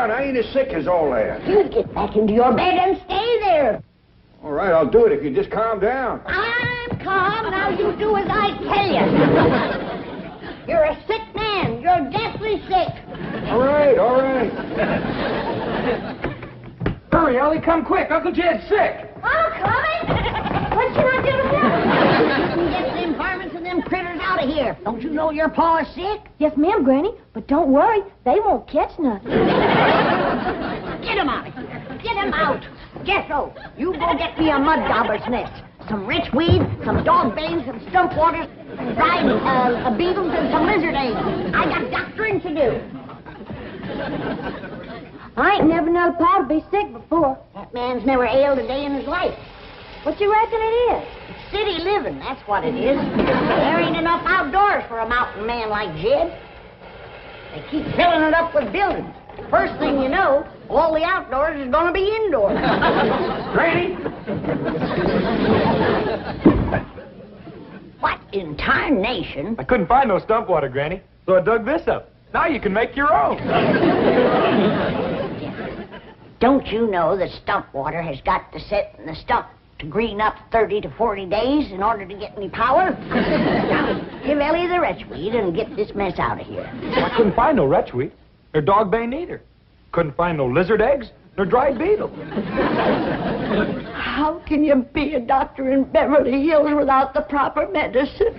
down. I ain't as sick as all that. You get back into your bed and stay there. All right, I'll do it if you just calm down. I'm calm. Now you do as I tell you. You're a sick man. You're deathly sick. All right, all right. Hurry, Elly, come quick. Uncle Jed's sick. I'm coming. What should I do to him? Get them varmints and them critters out of here. Don't you know your paw is sick? Yes, ma'am, Granny. But don't worry, they won't catch nothing. Get him out of here. Get him out. Jethro, you go get me a mud dauber's nest. Some rich weed, some dog bane, some stump waters, some dried beetles, and some lizard eggs. I got doctoring to do. I ain't never known Pa to be sick before. That man's never ailed a day in his life. What you reckon it is? City living, that's what it is. There ain't enough outdoors for a mountain man like Jed. They keep filling it up with buildings. First thing you know, all the outdoors is going to be indoors. Granny! What in tarnation? I couldn't find no stump water, Granny, so I dug this up. Now you can make your own. Don't you know that stump water has got to sit in the stump to green up 30 to 40 days in order to get any power? Now, give Elly the retchweed and get this mess out of here. Well, I couldn't find no retchweed, or dog bane either. Couldn't find no lizard eggs, nor dried beetle. How can you be a doctor in Beverly Hills without the proper medicine?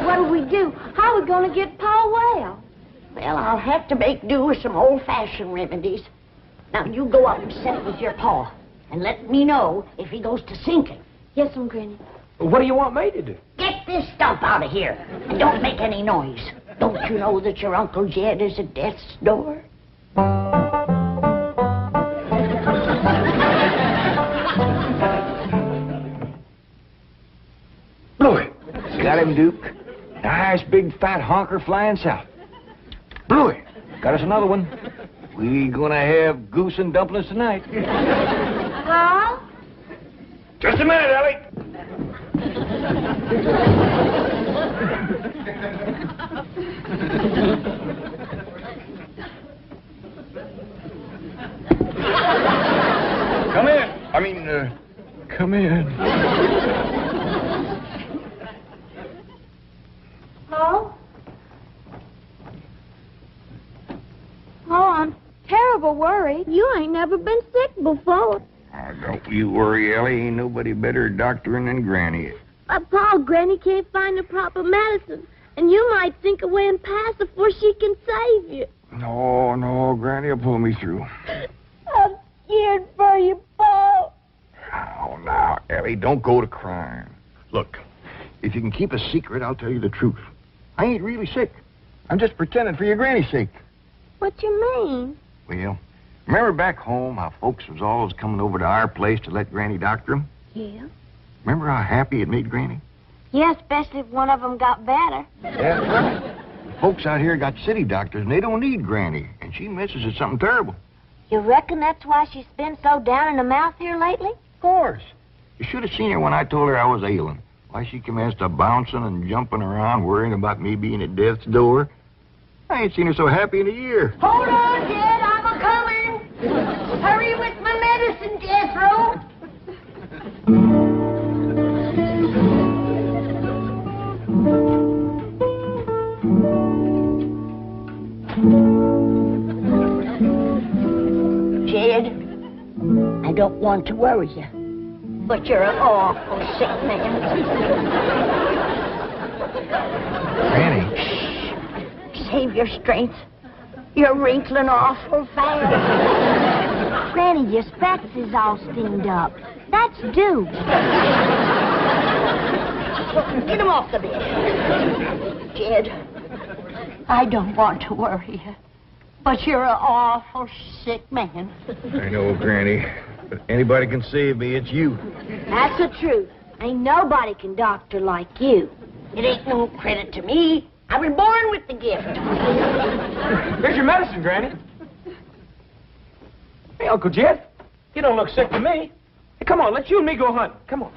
What'll we do? How are we going to get Pa well? Well, I'll have to make do with some old-fashioned remedies. Now, you go up and set with your paw, and let me know if he goes to sinking. Yes, ma'am, Granny. What do you want me to do? Get this stump out of here, and don't make any noise. Don't you know that your Uncle Jed is at death's door? Bluey. Got him, Duke. Nice big fat honker flying south. Bluey. Got us another one. We gonna have goose and dumplings tonight. Pa? Just a minute, Elly. Come in. Come in. Pa? Oh, I'm terrible worried. You ain't never been sick before. Oh, don't you worry, Elly. Ain't nobody better at doctoring than Granny. But Pa, Granny can't find the proper medicine, and you might think away and pass before she can save you. No, Granny will pull me through. I'm scared for you, Pa. Oh, now, Elly, don't go to crying. Look, if you can keep a secret, I'll tell you the truth. I ain't really sick. I'm just pretending for your Granny's sake. What you mean? Well, remember back home how folks was always coming over to our place to let Granny doctor them? Yeah. Remember how happy it made Granny? Yeah, especially if one of them got better. That's right. Folks out here got city doctors, and they don't need Granny, and she misses at something terrible. You reckon that's why she's been so down in the mouth here lately? Of course. You should have seen her when I told her I was ailing. Why, she commenced a bouncing and jumping around, worrying about me being at death's door. I ain't seen her so happy in a year. Hold on, Jed, I'm a-coming. Hurry with my medicine, Jethro. Jed, I don't want to worry you, but you're an awful sick man. Granny. Save your strength. You're wrinkling awful fast. Granny, your specs is all steamed up. That's due. Get him off the bed. Jed, I don't want to worry you, but you're an awful sick man. I know, Granny. If anybody can save me, it's you. That's the truth. Ain't nobody can doctor like you. It ain't no credit to me. I was born with the gift. Here's your medicine, Granny. Hey, Uncle Jed, you don't look sick to me. Hey, come on, let you and me go hunting. Come on.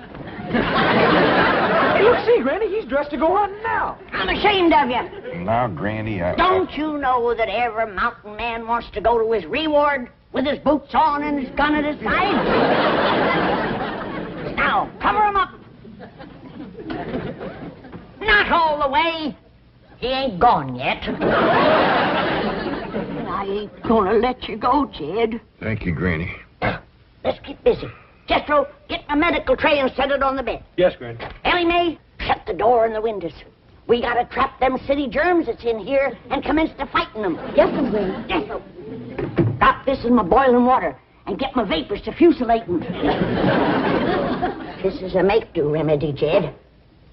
look, see, Granny, he's dressed to go hunting now. I'm ashamed of you. Now, Granny, Don't you know that every mountain man wants to go to his reward with his boots on and his gun at his side? Now, cover him up. Not all the way. He ain't gone yet. I ain't gonna let you go, Jed. Thank you, Granny. Let's get busy. Jethro, get my medical tray and set it on the bed. Yes, Granny. Elly May, shut the door and the windows. We gotta trap them city germs that's in here and commence to fighting them. Yes, Granny. Jethro, drop this in my boiling water and get my vapors to fusilating. This is a make-do remedy, Jed.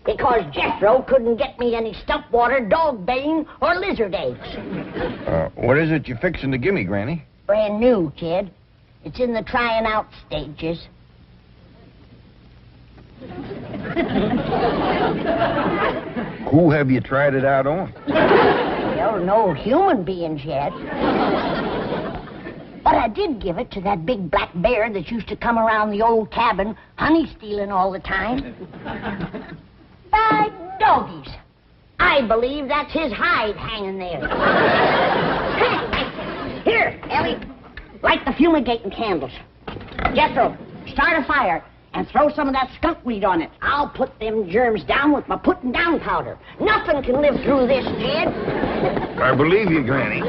Because Jethro couldn't get me any stump water, dog bane, or lizard eggs. What is it you're fixing to give me, Granny? Brand new, Jed. It's in the trying out stages. Who have you tried it out on? Well, no human beings yet. But I did give it to that big black bear that used to come around the old cabin, honey stealing all the time. By doggies. I believe that's his hide hanging there. Here, Elly, light the fumigating candles. Jethro, start a fire and throw some of that skunk weed on it. I'll put them germs down with my putting down powder. Nothing can live through this, Jed. I believe you, Granny.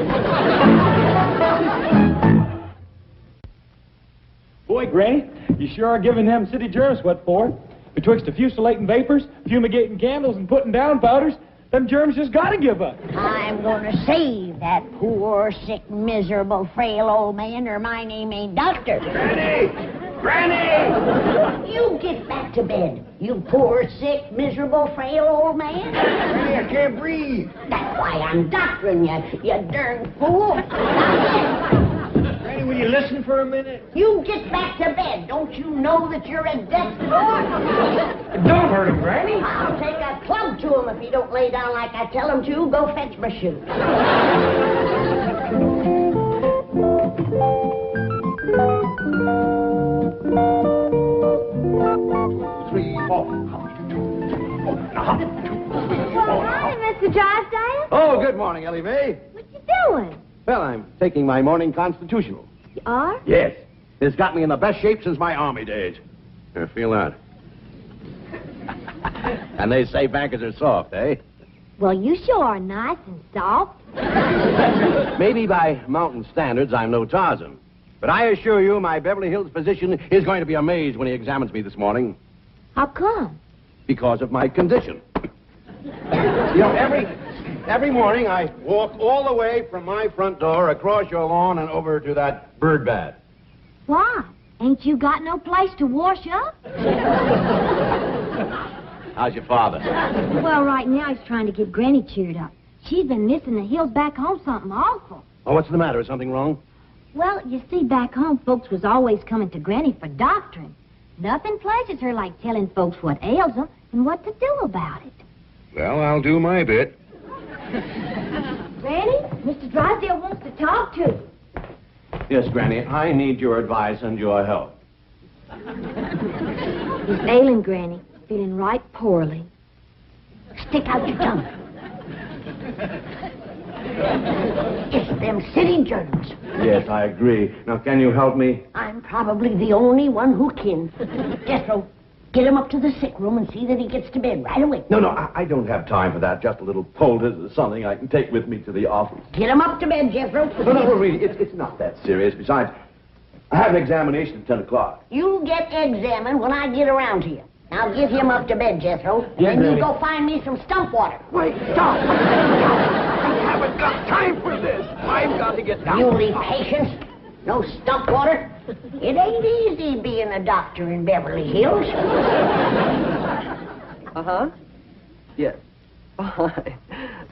Boy, Granny, you sure are giving them city germs what for. Betwixt the fusilating vapors, fumigating candles, and putting down powders, them germs just gotta give up. I'm gonna save that poor, sick, miserable, frail old man, or my name ain't Doctor. Granny! Granny! You get back to bed, you poor, sick, miserable, frail old man. Granny, I can't breathe. That's why I'm doctoring you, you darn fool. Granny, will you listen for a minute? You get back to bed. Don't you know that you're a death door? Don't hurt him, Granny. I'll take a club to him if he don't lay down like I tell him to. Go fetch my shoe. 3, 4. Morning, Mr. Drysdale. Oh, good morning, Elly May. What you doing? Well, I'm taking my morning constitutional. You are? Yes. It's got me in the best shape since my army days. I feel that. And they say bankers are soft, eh? Well, you sure are nice and soft. Maybe by mountain standards, I'm no Tarzan. But I assure you, my Beverly Hills physician is going to be amazed when he examines me this morning. How come? Because of my condition. You know, every morning I walk all the way from my front door across your lawn and over to that bird bath. Why? Ain't you got no place to wash up? How's your father? Well, right now he's trying to get Granny cheered up. She's been missing the hills back home something awful. Oh, what's the matter? Is something wrong? Well, you see, back home, folks was always coming to Granny for doctoring. Nothing pleases her like telling folks what ails them and what to do about it. Well, I'll do my bit. Granny, Mr. Drysdale wants to talk to you. Yes, Granny, I need your advice and your help. He's ailing, Granny, feeling right poorly. Stick out your tongue. It's them city germs. Yes, I agree. Now, can you help me? I'm probably the only one who can. Jethro, get him up to the sick room and see that he gets to bed right away. No, I don't have time for that. Just a little poultice or something I can take with me to the office. Get him up to bed, Jethro. No, really, it's not that serious. Besides, I have an examination at 10 o'clock. You get examined when I get around to you. Now get him up to bed, Jethro. And then you go find me some stump water. Wait, stop! I haven't got time for this. I've got to get down. You need patience. No stump water. It ain't easy being a doctor in Beverly Hills. Uh-huh. Yes. Fine.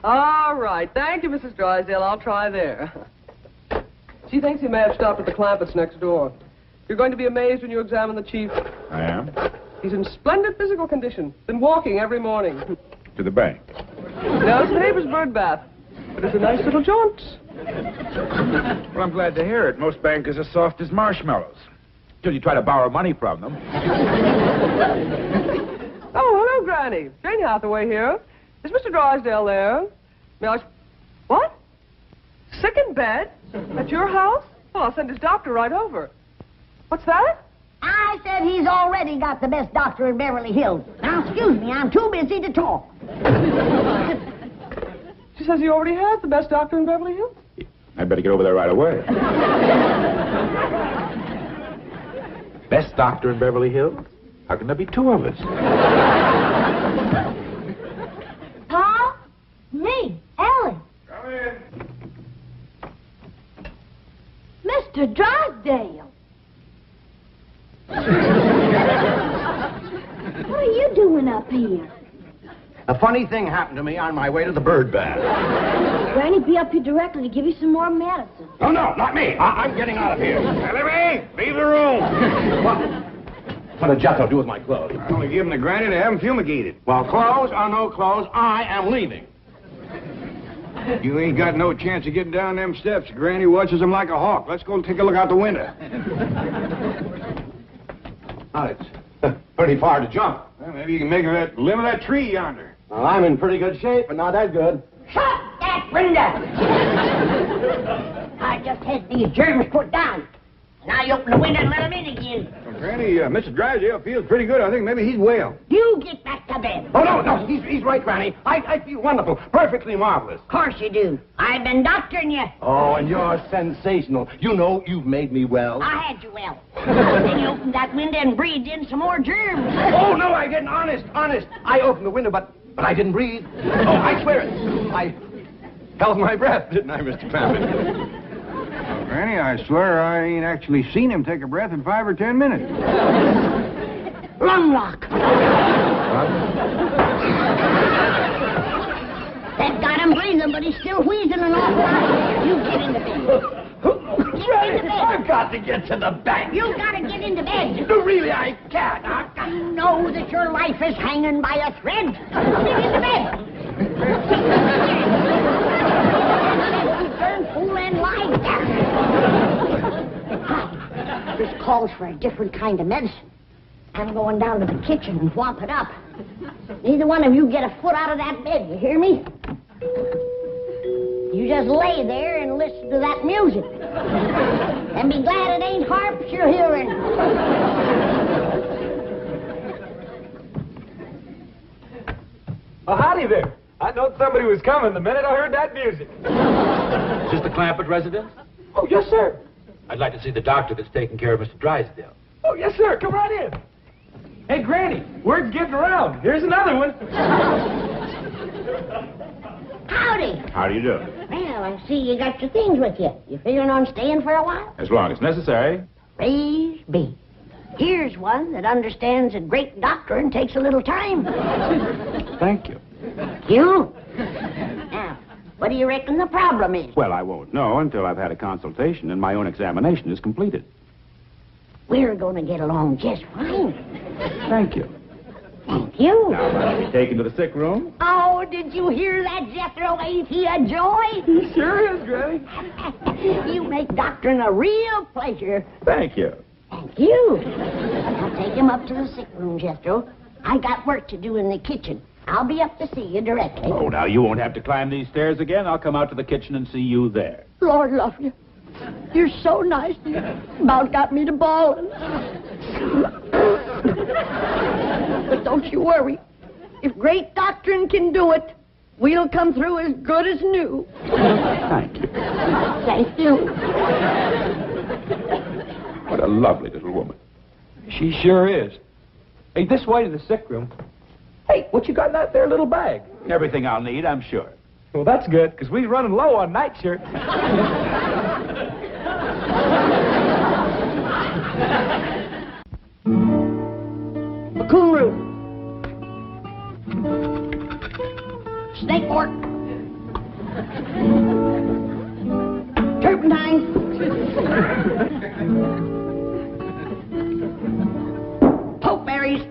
All right. Thank you, Mrs. Drysdale. I'll try there. She thinks he may have stopped at the Clampetts next door. You're going to be amazed when you examine the chief. I am? He's in splendid physical condition. Been walking every morning. To the bank. No, it's the neighbor's bird bath. But it's a nice little jaunt. Well, I'm glad to hear it. Most bankers are soft as marshmallows. Till you try to borrow money from them. Oh, hello, Hello, Granny. Jane Hathaway here. Is Mr. Drysdale there? May I... What? Sick in bed? At your house? Well, I'll send his doctor right over. What's that? I said he's already got the best doctor in Beverly Hills. Now, excuse me, I'm too busy to talk. She says he already has the best doctor in Beverly Hills. I'd better get over there right away. Best doctor in Beverly Hills? How can there be two of us? Pa? Me, Elly. Come in. Mr. Drysdale. What are you doing up here? A funny thing happened to me on my way to the bird bath. Granny be up here directly to give you some more medicine. Oh, no, not me. I'm getting out of here. Elly, leave the room. What did Jethro do with my clothes? I only give them to Granny to have them fumigated. Well, clothes or no clothes, I am leaving. You ain't got no chance of getting down them steps. Granny watches them like a hawk. Let's go take a look out the window. Oh, it's pretty far to jump. Well, maybe you can make her that limb of that tree yonder. Well, I'm in pretty good shape, but not that good. Shut that window! I just had these germs put down. Now you open the window and let them in again. Well, Granny, Mr. Drysdale feels pretty good. I think maybe he's well. You get back to bed. Oh, no, he's right, Granny. I feel wonderful, perfectly marvelous. Of course you do. I've been doctoring you. Oh, and you're sensational. You know you've made me well. I had you well. Then you opened that window and breathed in some more germs. Oh, no, I didn't. Honest. I opened the window, but I didn't breathe. Oh, I swear it. I held my breath, didn't I, Mr. Clampett? Granny, I swear I ain't actually seen him take a breath in 5 or 10 minutes. Lung lock. That got him breathing, but he's still wheezing an awful lot. You get into bed. Get into bed. I've got to get to the bank. You gotta get into bed. No, really, I can't. You know that your life is hanging by a thread. Get into bed. Turn fool and lie down. This calls for a different kind of medicine. I'm going down to the kitchen and whomp it up. Neither one of you get a foot out of that bed, you hear me? You just lay there and listen to that music. And be glad it ain't harps you're hearing. Oh, howdy there. I knowed somebody was coming the minute I heard that music. Is this the Clampett residence? Oh, yes, sir. I'd like to see the doctor that's taking care of Mr. Drysdale. Oh, yes, sir. Come right in. Hey, Granny, word's getting around. Here's another one. Howdy. How do you do? Well, I see you got your things with you. You figuring on staying for a while? As long as necessary. Praise be. Here's one that understands that great doctoring takes a little time. Thank you. You? Now, what do you reckon the problem is? Well, I won't know until I've had a consultation and my own examination is completed. We're going to get along just fine. Thank you. Thank you. Now, I'll be taken to the sick room. Oh, did you hear that, Jethro? Ain't he a joy? He sure is, Granny. You make doctoring a real pleasure. Thank you. Thank you. Now take him up to the sick room, Jethro. I got work to do in the kitchen. I'll be up to see you directly. Oh, now you won't have to climb these stairs again. I'll come out to the kitchen and see you there. Lord love you. You're so nice. You about got me to bawling. But don't you worry. If great doctrine can do it, we'll come through as good as new. Thank you. Thank you. What a lovely little woman. She sure is. Hey, this way to the sick room. Hey, what you got in that there little bag? Everything I'll need, I'm sure. Well, that's good, because we're running low on nightshirts. Coon root. Snake fork. Turpentine. Pokeberries.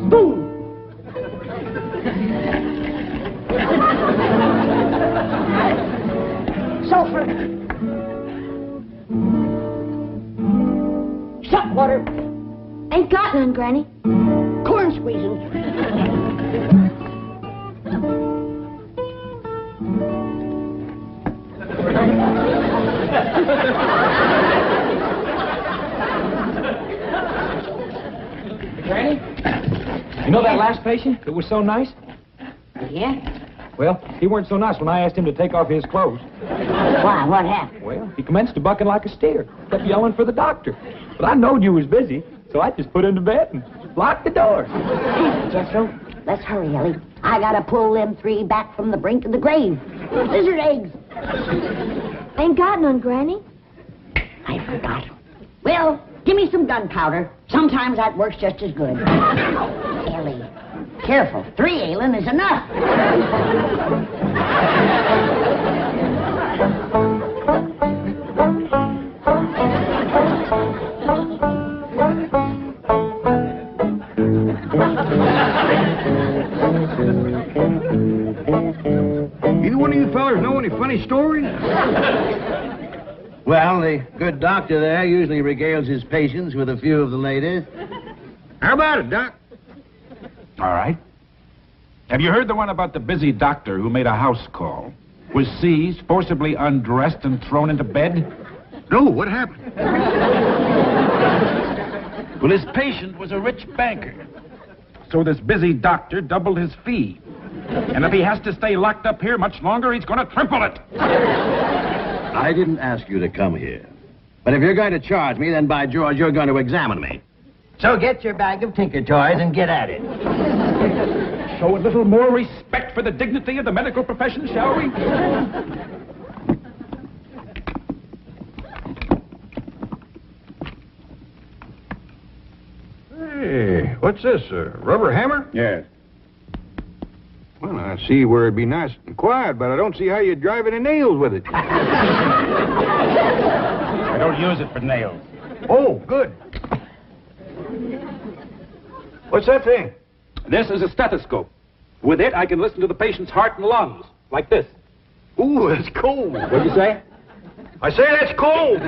Spoon. Sulfur. Salt water. Ain't got none, Granny. Corn squeezing. Granny, you know that last patient that was so nice? Yeah? Well, he weren't so nice when I asked him to take off his clothes. Why, what happened? Well, he commenced to bucking like a steer. Kept yelling for the doctor. But I knowed you was busy, so I just put him to bed and locked the door. Jethro, let's hurry, Elly. I gotta pull them 3 back from the brink of the grave. Lizard eggs. Ain't got none, Granny. I forgot. Well, give me some gunpowder. Sometimes that works just as good. Elly, careful. 3 ailing is enough. Either one of you fellers know any funny stories? Well, the good doctor there usually regales his patients with a few of the latest. How about it, Doc? All right. Have you heard the one about the busy doctor who made a house call? Was seized, forcibly undressed, and thrown into bed? No, what happened? Well, his patient was a rich banker. So this busy doctor doubled his fee. And if he has to stay locked up here much longer, he's going to triple it. I didn't ask you to come here. But if you're going to charge me, then by George, you're going to examine me. So get your bag of tinker toys and get at it. Show a little more respect for the dignity of the medical profession, shall we? Hey, what's this, a rubber hammer? Yes. Well, I see where it'd be nice and quiet, but I don't see how you'd drive any nails with it. I don't use it for nails. Oh, good. What's that thing? This is a stethoscope. With it, I can listen to the patient's heart and lungs, like this. Ooh, that's cold. What'd you say? I say that's cold.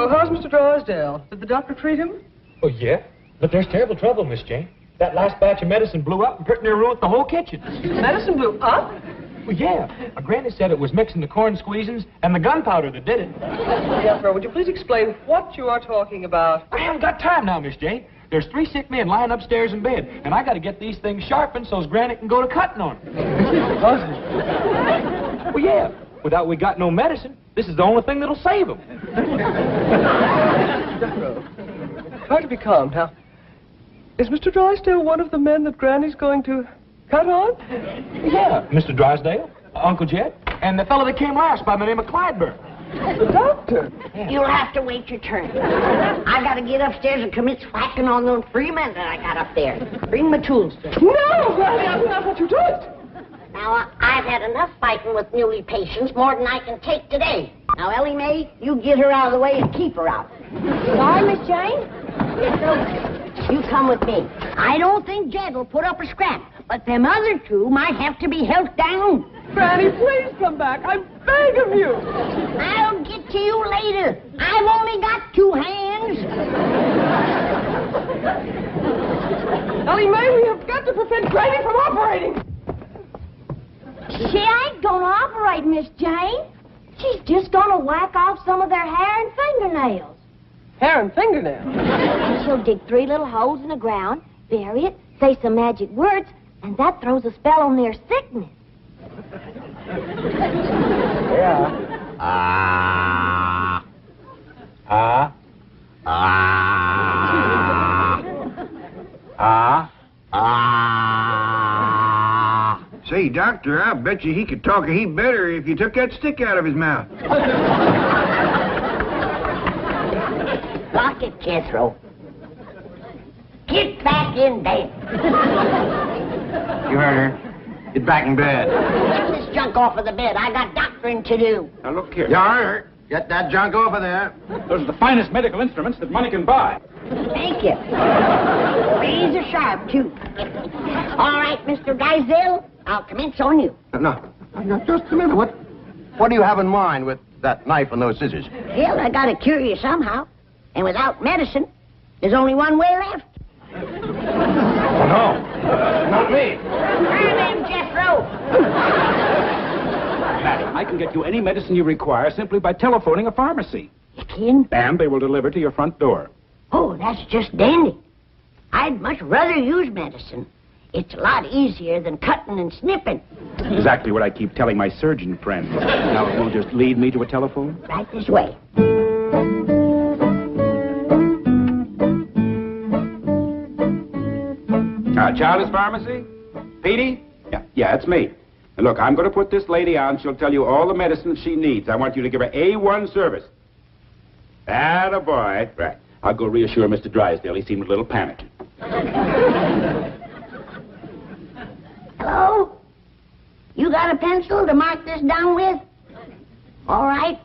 How's Mr. Drysdale? Did the doctor treat him? Oh, yeah? But there's terrible trouble, Miss Jane. That last batch of medicine blew up and pretty near ruined the whole kitchen. Medicine blew up? Well, yeah. My granny said it was mixing the corn squeezings and the gunpowder that did it. Jethro, would you please explain what you are talking about? I haven't got time now, Miss Jane. There's 3 sick men lying upstairs in bed, and I got to get these things sharpened so's Granny can go to cutting on them. Well, yeah. Without we got no medicine, this is the only thing that'll save them. Jethro, try to be calm. Now, is Mr. Drysdale one of the men that Granny's going to cut on? Yeah, Mr. Drysdale, Uncle Jed, and the fellow that came last by the name of Clydeburn. The doctor? You'll have to wait your turn. I gotta get upstairs and commit swacking on those 3 men that I got up there. Bring my tools. No, Granny, I will not let you do it. Now, I've had enough fighting with muley patients, more than I can take today. Now, Elly Mae, you get her out of the way and keep her out. Sorry, Miss Jane? You come with me. I don't think Jed will put up a scrap, but them other 2 might have to be held down. Granny, please come back. I beg of you. I'll get to you later. I've only got 2 hands. Elly Mae, we have got to prevent Granny from operating. She ain't gonna operate, Miss Jane. She's just gonna whack off some of their hair and fingernails. Hair and fingernails? And she'll dig 3 little holes in the ground, bury it, say some magic words, and that throws a spell on their sickness. Yeah. Ah. Ah. Ah. Say, Doctor, I bet you he could talk a heap better if you took that stick out of his mouth. Lock it, Jethro. Get back in bed. You heard her. Get back in bed. Get this junk off of the bed. I got doctoring to do. Now, look here. Yar, get that junk over there. Those are the finest medical instruments that money can buy. Thank you. Razor sharp, too. All right, Mr. Drysdale, I'll commence on you. No, just a minute. What do you have in mind with that knife and those scissors? Well, I gotta cure you somehow. And without medicine, there's only one way left. Oh, no. Not me. Turn in, Jethro. Madam, I can get you any medicine you require simply by telephoning a pharmacy. You can? And they will deliver to your front door. Oh, that's just dandy. I'd much rather use medicine. It's a lot easier than cutting and snipping. Exactly what I keep telling my surgeon friends. Now, will you just lead me to a telephone? Right this way. Child's Pharmacy? Petey? Yeah, it's me. And look, I'm going to put this lady on. She'll tell you all the medicine she needs. I want you to give her A1 service. Attaboy. Right. I'll go reassure Mr. Drysdale. He seemed a little panicked. Hello? You got a pencil to mark this down with? All right.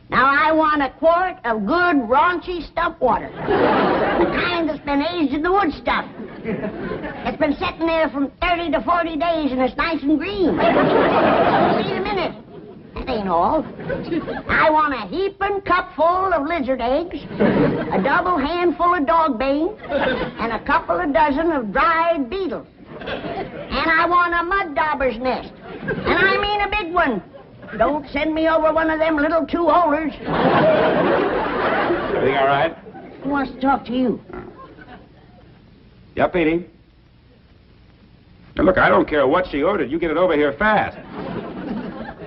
Now, I want a quart of good, raunchy stump water. The kind that's been aged in the wood stuff. It's been sitting there from 30 to 40 days, and it's nice and green. Wait a minute. That ain't all. I want a heaping cupful of lizard eggs, a double handful of dog bane, and a couple of dozen of dried beetles. And I want a mud dauber's nest. And I mean a big one. Don't send me over one of them little two-holders. Everything all right? Who wants to talk to you? Yeah, Petey. Now, look, I don't care what she ordered. You get it over here fast.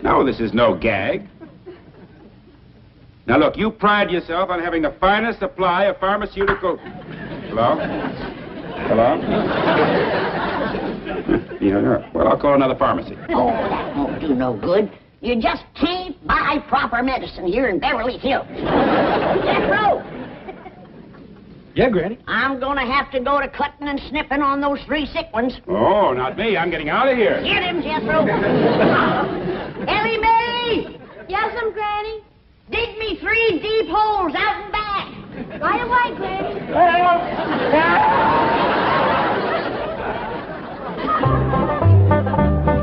No, this is no gag. Now, look, you pride yourself on having the finest supply of pharmaceutical... Hello? Hello? Yeah. Well, I'll call another pharmacy. Oh, that won't do no good. You just can't buy proper medicine here in Beverly Hills. Jethro! Yeah, Granny? I'm gonna have to go to cutting and snipping on those 3 sick ones. Oh, not me. I'm getting out of here. Get him, Jethro. Elly May! Yes'm, Granny. Dig me 3 deep holes out and back. Right away, Granny.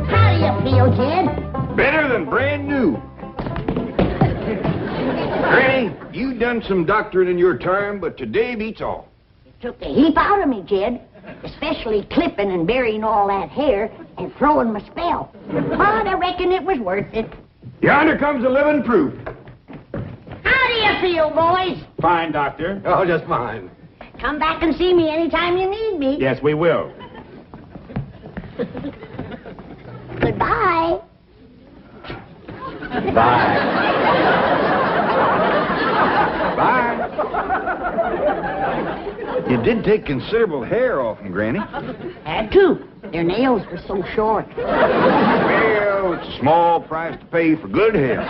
How do you feel, kid? Better than brand new. Granny, you done some doctoring in your time, but today beats all. It took a heap out of me, Jed. Especially clipping and burying all that hair and throwing my spell. But I reckon it was worth it. Yonder comes the living proof. How do you feel, boys? Fine, Doctor. Oh, just fine. Come back and see me anytime you need me. Yes, we will. Goodbye. Bye. Bye. You did take considerable hair off him, Granny. Had to. Their nails were so short. Well, it's a small price to pay for good hair.